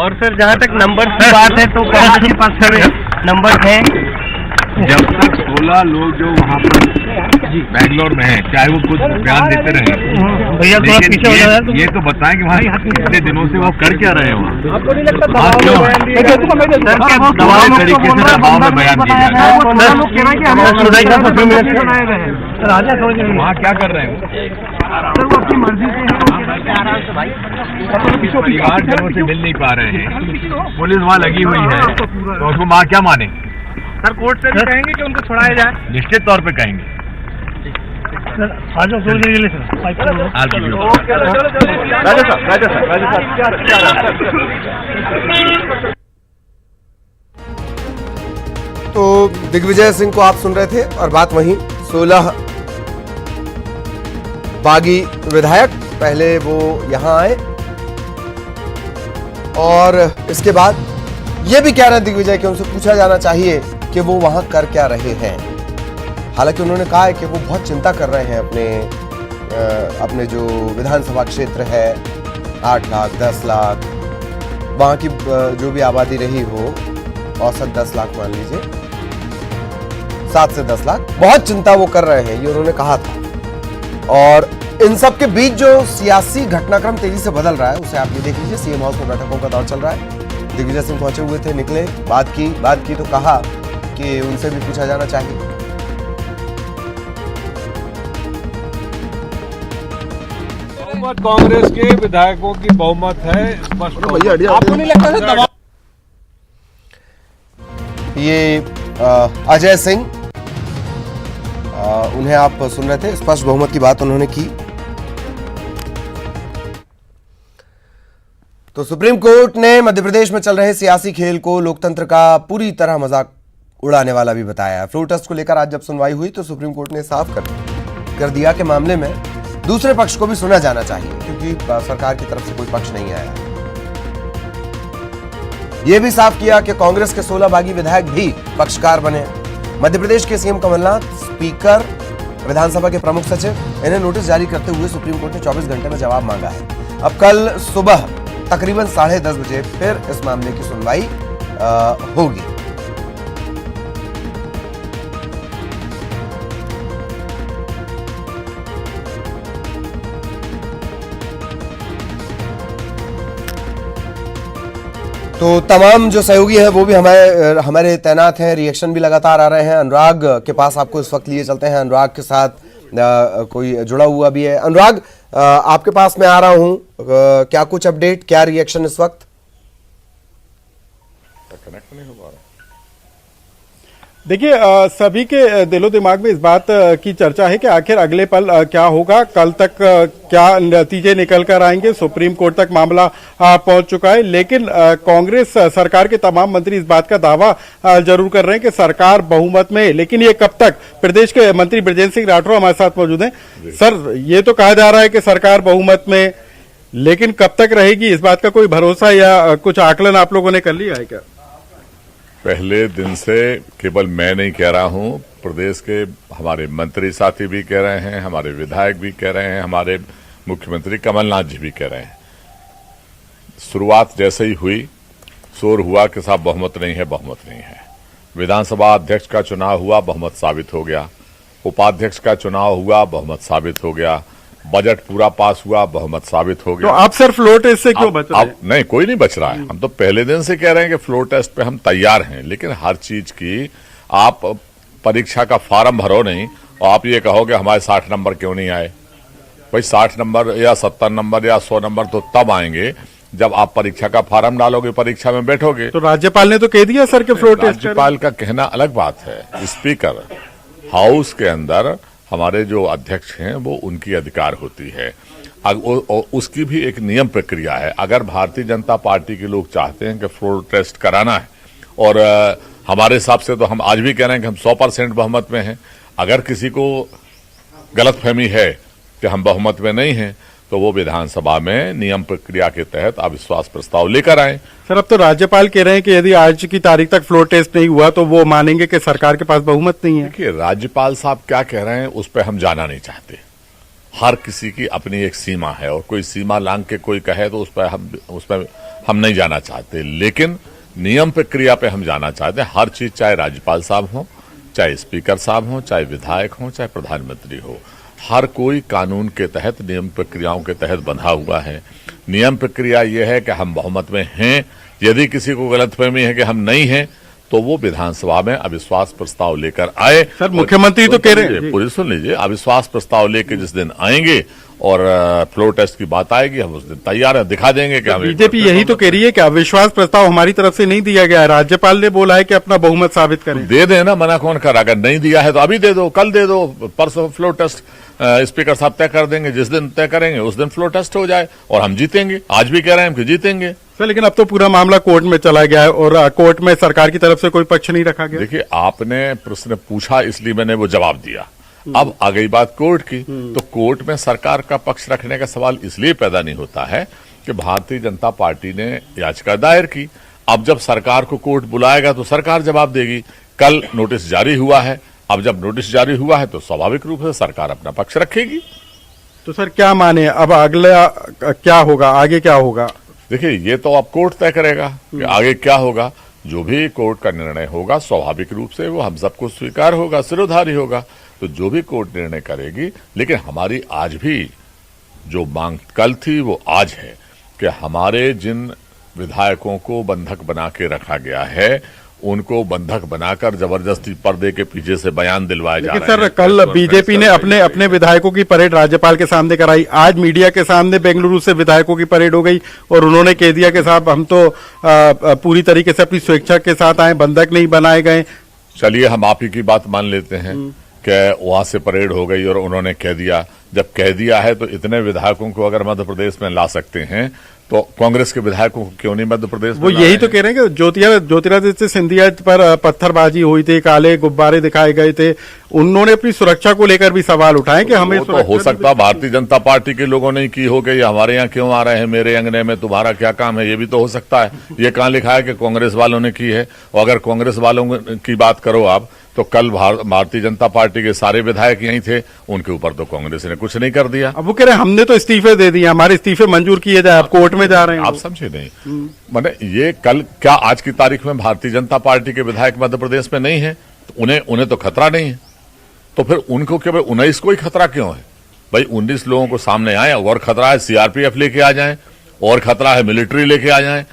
और सर जहाँ तक नंबर की बात है तो कांग्रेस के पास सर नंबर है। जब तक 16 लोग जो वहाँ पर बैंगलोर में हैं, चाहे वो कुछ बयान देते रहे, भैया थोड़ा पीछे हो जाए ये तो बताएं कि वहाँ कितने दिनों से वो कर क्या रहे हैं वहाँ। आपको नहीं लगता दबाव में तरीके से दबाव में बयान दिया जा रहा है। वहाँ क्या कर रहे हैं सर वो अपनी मर्जी से परिवार जनों से मिल नहीं पा रहे हैं, पुलिस वहाँ लगी हुई है, तो उसको वहाँ क्या माने? सर कोर्ट से भी कहेंगे कि उनको छुड़ाया जाए। निश्चित तौर पे कहेंगे। तो दिग्विजय सिंह को आप सुन रहे थे और बात वहीं 16 बागी विधायक पहले वो यहां आए और इसके बाद ये भी कह रहे हैं दिग्विजय कि उनसे पूछा जाना चाहिए कि वो वहां कर क्या रहे हैं। हालांकि उन्होंने कहा है कि वो बहुत चिंता कर रहे हैं अपने जो विधानसभा क्षेत्र है 8 लाख 10 लाख वहां की जो भी आबादी रही हो, औसत 10 लाख मान लीजिए, 7 से 10 लाख, बहुत चिंता वो कर रहे हैं, ये उन्होंने कहा था। और इन सब के बीच जो सियासी घटनाक्रम तेजी से बदल रहा है उसे आप ये देख लीजिए। सीएम हाउस में बैठकों का दौर चल रहा है। दिग्विजय सिंह पहुंचे हुए थे, निकले, बात की तो कहा कि उनसे भी पूछा जाना चाहिए। बहुमत कांग्रेस के विधायकों की बहुमत है, स्पष्ट। आपको नहीं लगता सर दबाव? ये अजय सिंह, उन्हें आप सुन रहे थे, स्पष्ट बहुमत की बात उन्होंने की। तो सुप्रीम कोर्ट ने मध्य प्रदेश में चल रहे सियासी खेल को लोकतंत्र का पूरी तरह मजाक उड़ाने वाला भी बताया। फ्लोर टेस्ट को लेकर आज जब सुनवाई हुई तो सुप्रीम कोर्ट ने साफ कर दिया कि मामले में दूसरे पक्ष को भी सुना जाना चाहिए, क्योंकि सरकार की तरफ से कोई पक्ष नहीं आया। यह भी साफ किया कि कांग्रेस के 16 बागी विधायक भी पक्षकार बने। मध्य प्रदेश के सीएम कमलनाथ, स्पीकर, विधानसभा के प्रमुख सचिव, इन्हें नोटिस जारी करते हुए सुप्रीम कोर्ट ने 24 घंटे में जवाब मांगा है। अब कल सुबह तकरीबन 10:30 बजे फिर इस मामले की सुनवाई होगी। तो तमाम जो सहयोगी हैं वो भी हमारे तैनात हैं, रिएक्शन भी लगातार आ रहे हैं। अनुराग के पास आपको इस वक्त लिए चलते हैं। अनुराग के साथ कोई जुड़ा हुआ भी है। अनुराग, आपके पास मैं आ रहा हूं, क्या कुछ अपडेट, क्या रिएक्शन इस वक्त? कनेक्ट नहीं हो पा रहा। देखिए, सभी के दिलो दिमाग में इस बात की चर्चा है कि आखिर अगले पल क्या होगा, कल तक क्या नतीजे निकल कर आएंगे। सुप्रीम कोर्ट तक मामला पहुंच चुका है, लेकिन कांग्रेस सरकार के तमाम मंत्री इस बात का दावा जरूर कर रहे हैं कि सरकार बहुमत में है। लेकिन ये कब तक? प्रदेश के मंत्री बृजेंद्र सिंह राठौर हमारे साथ मौजूद हैं। सर, ये तो कहा जा रहा है कि सरकार बहुमत में, लेकिन कब तक रहेगी, इस बात का कोई भरोसा या कुछ आकलन आप लोगों ने कर लिया है क्या? पहले दिन से केवल मैं नहीं कह रहा हूं, प्रदेश के हमारे मंत्री साथी भी कह रहे हैं, हमारे विधायक भी कह रहे हैं, हमारे मुख्यमंत्री कमलनाथ जी भी कह रहे हैं। शुरुआत जैसे ही हुई, शोर हुआ कि साहब बहुमत नहीं है, बहुमत नहीं है। विधानसभा अध्यक्ष का चुनाव हुआ, बहुमत साबित हो गया। उपाध्यक्ष का चुनाव हुआ, बहुमत साबित हो गया। बजट पूरा पास हुआ, बहुमत साबित हो गया। तो आप सर फ्लोर टेस्ट से क्यों बच रहे हैं? नहीं, कोई नहीं बच रहा है। हम तो पहले दिन से कह रहे हैं कि फ्लोर टेस्ट पे हम तैयार हैं, लेकिन हर चीज की आप परीक्षा का फार्म भरो नहीं और आप ये कहोगे हमारे 60 नंबर क्यों नहीं आए। भाई 60 नंबर या 70 नंबर या 100 नंबर तो तब आएंगे जब आप परीक्षा का फार्म डालोगे, परीक्षा में बैठोगे। तो राज्यपाल ने तो कह दिया सर के फ्लोर टेस्ट। राज्यपाल का कहना अलग बात है। स्पीकर हाउस के अंदर हमारे जो अध्यक्ष हैं वो उनकी अधिकार होती है, उसकी भी एक नियम प्रक्रिया है। अगर भारतीय जनता पार्टी के लोग चाहते हैं कि फ्लोर टेस्ट कराना है, और हमारे हिसाब से तो हम आज भी कह रहे हैं कि हम 100% बहुमत में हैं। अगर किसी को गलतफहमी है कि हम बहुमत में नहीं हैं, तो वो विधानसभा में नियम प्रक्रिया के तहत अविश्वास प्रस्ताव लेकर आए। सर, अब तो राज्यपाल कह रहे हैं कि यदि आज की तारीख तक फ्लोर टेस्ट नहीं हुआ तो वो मानेंगे कि सरकार के पास बहुमत नहीं है। देखिए, राज्यपाल साहब क्या कह रहे हैं उस पर हम जाना नहीं चाहते। हर किसी की अपनी एक सीमा है, और कोई सीमा लांघ के कोई कहे तो उस पर हम नहीं जाना चाहते, लेकिन नियम प्रक्रिया पे हम जाना चाहते हैं। हर चीज, चाहे राज्यपाल साहब हो, चाहे स्पीकर साहब हो, चाहे विधायक हो, चाहे प्रधानमंत्री हो, हर कोई कानून के तहत, नियम प्रक्रियाओं के तहत बंधा हुआ है। नियम प्रक्रिया यह है कि हम बहुमत में हैं। यदि किसी को गलतफहमी है कि हम नहीं हैं, तो वो विधानसभा में अविश्वास प्रस्ताव लेकर आए। सर, मुख्यमंत्री तो कह रहे हैं, पूरी सुन लीजिए, अविश्वास प्रस्ताव लेकर जिस दिन आएंगे और फ्लोर टेस्ट की बात आएगी, हम उस दिन तैयार हैं, दिखा देंगे कि हम। बीजेपी यही तो कह रही है कि अविश्वास प्रस्ताव हमारी तरफ से नहीं दिया गया है, राज्यपाल ने बोला है कि अपना बहुमत साबित करें। दे दें ना, मना कौन कर। अगर नहीं दिया है तो अभी दे दो, कल दे दो, परसों फ्लोर टेस्ट स्पीकर साहब तय कर देंगे। जिस दिन तय करेंगे उस दिन फ्लोर टेस्ट हो जाए और हम जीतेंगे। आज भी कह रहे हैं कि जीतेंगे। सर, लेकिन अब तो पूरा मामला कोर्ट में चला गया है और कोर्ट में सरकार की तरफ से कोई पक्ष नहीं रखा गया। देखिए, आपने प्रश्न पूछा इसलिए मैंने वो जवाब दिया। अब आ गई बात कोर्ट की, तो कोर्ट में सरकार का पक्ष रखने का सवाल इसलिए पैदा नहीं होता है कि भारतीय जनता पार्टी ने याचिका दायर की। अब जब सरकार को कोर्ट बुलाएगा तो सरकार जवाब देगी। कल नोटिस जारी हुआ है, अब जब नोटिस जारी हुआ है तो स्वाभाविक रूप से सरकार अपना पक्ष रखेगी। तो सर, क्या माने अब अगला क्या होगा, आगे क्या होगा? देखिए, ये तो अब कोर्ट तय करेगा कि आगे क्या होगा। जो भी कोर्ट का निर्णय होगा स्वाभाविक रूप से वो हम सबको स्वीकार होगा, सिरोधारी होगा। तो जो भी कोर्ट निर्णय करेगी, लेकिन हमारी आज भी जो मांग कल थी वो आज है कि हमारे जिन विधायकों को बंधक बना के रखा गया है, उनको बंधक बनाकर जबरदस्ती पर्दे के पीछे से बयान दिलवाए जा रहे हैं। सर, कल बीजेपी ने अपने विधायकों की परेड राज्यपाल के सामने कराई। आज मीडिया के सामने बेंगलुरु से विधायकों की परेड हो गई और उन्होंने कह दिया कि साहब, हम तो पूरी तरीके से अपनी स्वेच्छा के साथ आए, बंधक नहीं बनाए गए। चलिए, हम आप ही की बात मान लेते हैं कि वहां से परेड हो गई और उन्होंने कह दिया। जब कह दिया है तो इतने विधायकों को अगर मध्य प्रदेश में ला सकते हैं तो कांग्रेस के विधायकों को क्यों नहीं मध्य प्रदेश में? वो यही तो कह रहे हैं कि ज्योतिरादित्य सिंधिया पर पत्थरबाजी हुई थी, काले गुब्बारे दिखाए गए थे। उन्होंने अपनी सुरक्षा को लेकर भी सवाल उठाए कि हमें तो हो सकता भारतीय जनता पार्टी के लोगों ने की हो कि ये हमारे यहाँ क्यों आ रहे हैं, मेरे अंगने में तुम्हारा क्या काम है। ये भी तो हो सकता है। ये कहाँ लिखा है कि कांग्रेस वालों ने की है? और अगर कांग्रेस वालों की बात करो आप, तो कल भारतीय जनता पार्टी के सारे विधायक यहीं थे, उनके ऊपर तो कांग्रेस ने कुछ नहीं कर दिया। अब वो कह रहे हैं हमने तो इस्तीफे दे दिए, हमारे इस्तीफे मंजूर किए जाए, अब कोर्ट में जा रहे हैं। आप समझे नहीं? माने ये कल क्या आज की तारीख में भारतीय जनता पार्टी के विधायक मध्य प्रदेश में नहीं है तो उन्हें तो खतरा नहीं है। तो फिर उनको क्या, 19 को ही खतरा क्यों है भाई? 19 लोगों को सामने आए, और खतरा है सीआरपीएफ लेके आ जाए, और खतरा है मिलिट्री लेके आ जाए,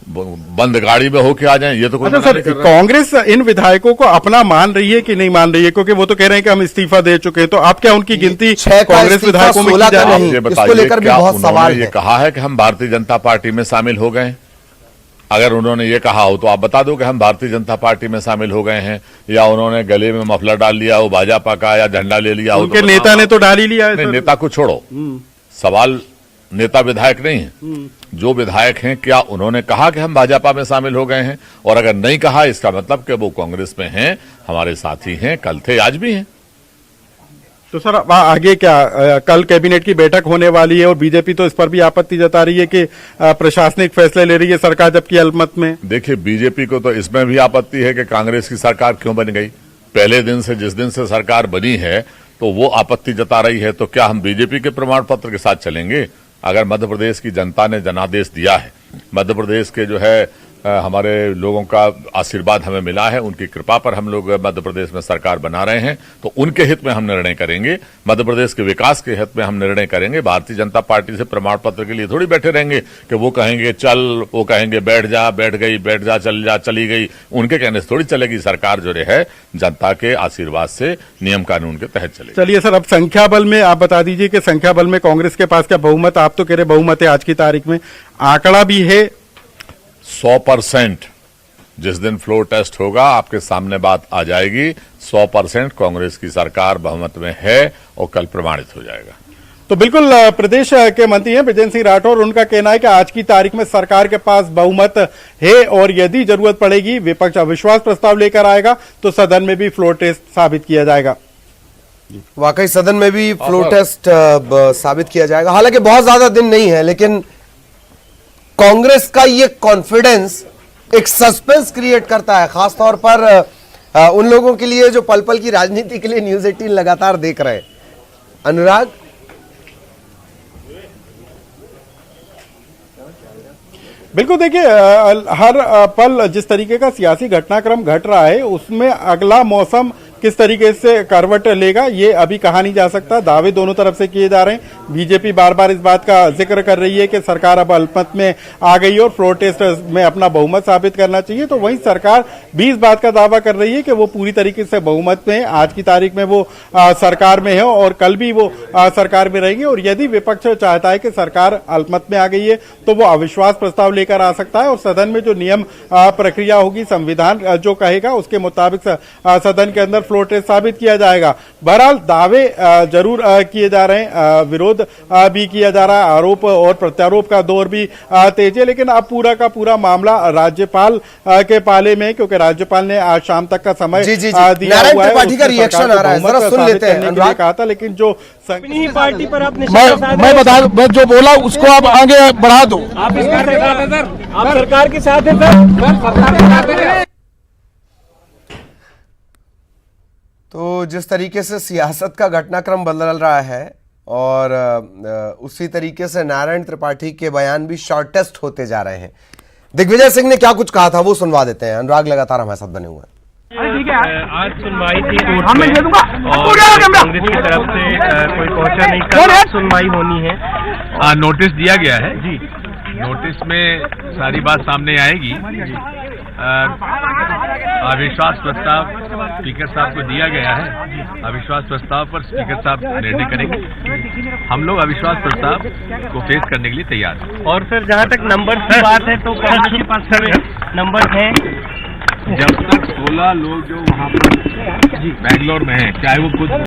बंद गाड़ी में होके आ जाएं। ये तो अच्छा सर, कांग्रेस इन विधायकों को अपना मान रही है कि नहीं मान रही है? क्योंकि वो तो कह रहे हैं कि हम इस्तीफा दे चुके हैं। तो आप क्या उनकी गिनती कांग्रेस विधायकों में की जा रही है? इसको लेकर भी बहुत सवाल है। ये कहा है कि हम भारतीय जनता पार्टी में शामिल हो गए? अगर उन्होंने ये कहा हो तो आप बता दो कि हम भारतीय जनता पार्टी में शामिल हो गए हैं, या उन्होंने गले में मफलर डाल लिया हो भाजपा का, या झंडा ले लिया हो। उनके नेता ने तो डाल ही लिया है। नहीं, नेता को छोड़ो, सवाल नेता विधायक नहीं है। जो विधायक हैं, क्या उन्होंने कहा कि हम भाजपा में शामिल हो गए हैं? और अगर नहीं कहा, इसका मतलब कि वो कांग्रेस में हैं, हमारे साथी हैं, कल थे, आज भी हैं। तो सर, आगे क्या? कल कैबिनेट की बैठक होने वाली है और बीजेपी तो इस पर भी आपत्ति जता रही है कि प्रशासनिक फैसले ले रही है सरकार, जबकि अल्पमत में। देखिए, बीजेपी को तो इसमें भी आपत्ति है कि कांग्रेस की सरकार क्यों बन गई। पहले दिन से, जिस दिन से सरकार बनी है, तो वो आपत्ति जता रही है। तो क्या हम बीजेपी के प्रमाण पत्र के साथ चलेंगे? अगर मध्य प्रदेश की जनता ने जनादेश दिया है, मध्य प्रदेश के जो है हमारे लोगों का आशीर्वाद हमें मिला है, उनकी कृपा पर हम लोग मध्य प्रदेश में सरकार बना रहे हैं, तो उनके हित में हम निर्णय करेंगे, मध्य प्रदेश के विकास के हित में हम निर्णय करेंगे। भारतीय जनता पार्टी से प्रमाण पत्र के लिए थोड़ी बैठे रहेंगे कि वो कहेंगे चल, वो कहेंगे बैठ जा, बैठ गई, बैठ जा, चल जा, चली गई। उनके कहने से थोड़ी चलेगी सरकार। जो है जनता के आशीर्वाद से, नियम कानून के तहत चलेगी। चलिए सर, अब संख्या बल में आप बता दीजिए कि संख्या बल में कांग्रेस के पास क्या बहुमत? आप तो कह रहे बहुमत है आज की तारीख में, आंकड़ा भी है 100%। जिस दिन फ्लोर टेस्ट होगा आपके सामने बात आ जाएगी। 100% कांग्रेस की सरकार बहुमत में है और कल प्रमाणित हो जाएगा। तो बिल्कुल प्रदेश के मंत्री हैं बिजेंद्र सिंह राठौर, उनका कहना है कि आज की तारीख में सरकार के पास बहुमत है और यदि जरूरत पड़ेगी विपक्ष अविश्वास प्रस्ताव लेकर आएगा तो सदन में भी फ्लोर टेस्ट साबित किया जाएगा। वाकई सदन में भी फ्लोर टेस्ट साबित किया जाएगा। हालांकि बहुत ज्यादा दिन नहीं है, लेकिन कांग्रेस का ये कॉन्फिडेंस एक सस्पेंस क्रिएट करता है, खासतौर पर उन लोगों के लिए जो पल पल की राजनीति के लिए न्यूज़ 18 लगातार देख रहे हैं। अनुराग, बिल्कुल, देखिए हर पल जिस तरीके का सियासी घटनाक्रम घट रहा है उसमें अगला मौसम किस तरीके से करवट लेगा ये अभी कहा नहीं जा सकता। दावे दोनों तरफ से किए जा रहे हैं। बीजेपी बार बार इस बात का जिक्र कर रही है कि सरकार अब अल्पमत में आ गई है और फ्लोर टेस्ट में अपना बहुमत साबित करना चाहिए, तो वहीं सरकार भी इस बात का दावा कर रही है कि वो पूरी तरीके से बहुमत में है। आज की तारीख में वो सरकार में है और कल भी वो सरकार में रहेंगे। और यदि विपक्ष चाहता है कि सरकार अल्पमत में आ गई है तो वो अविश्वास प्रस्ताव लेकर आ सकता है और सदन में जो नियम प्रक्रिया होगी, संविधान जो कहेगा उसके मुताबिक सदन के अंदर फ्लोर टेस्ट साबित किया जाएगा। बहरहाल दावे जरूर किए जा रहे हैं, विरोध भी किया जा रहा है, आरोप और प्रत्यारोप का दौर भी तेज है, लेकिन अब पूरा का पूरा मामला राज्यपाल के पाले में, क्योंकि राज्यपाल ने आज शाम तक का समय दिया हुआ है। त्रिपाठी का रिएक्शन आ रहा है, जरा सुन लेते हैं। अनुराग कहा था, लेकिन जो पार्टी पर आपने मैं जो बोला उसको आप आगे बढ़ा दो। आप सरकार के साथ हैं सर। तो जिस तरीके से सियासत का घटनाक्रम बदल रहा है और उसी तरीके से नारायण त्रिपाठी के बयान भी शॉर्टेस्ट होते जा रहे हैं। दिग्विजय सिंह ने क्या कुछ कहा था वो सुनवा देते हैं। अनुराग लगातार हमारे साथ बने हुए हैं। आज सुनवाई थी कोर्ट में और कांग्रेस की तरफ से कोई पहुंचा नहीं, कल सुनवाई होनी है। नोटिस दिया गया है जी। नोटिस में सारी बात सामने आएगी। अविश्वास प्रस्ताव स्पीकर साहब को दिया गया है। अविश्वास प्रस्ताव पर स्पीकर साहब निर्णय करेंगे। हम लोग अविश्वास प्रस्ताव को फेस करने के लिए तैयार हैं। और फिर जहां तक नंबर की बात है तो कांग्रेस के पास सर नंबर है। जब तक 16 लोग जो वहाँ पर बैंगलोर में हैं, चाहे वो खुद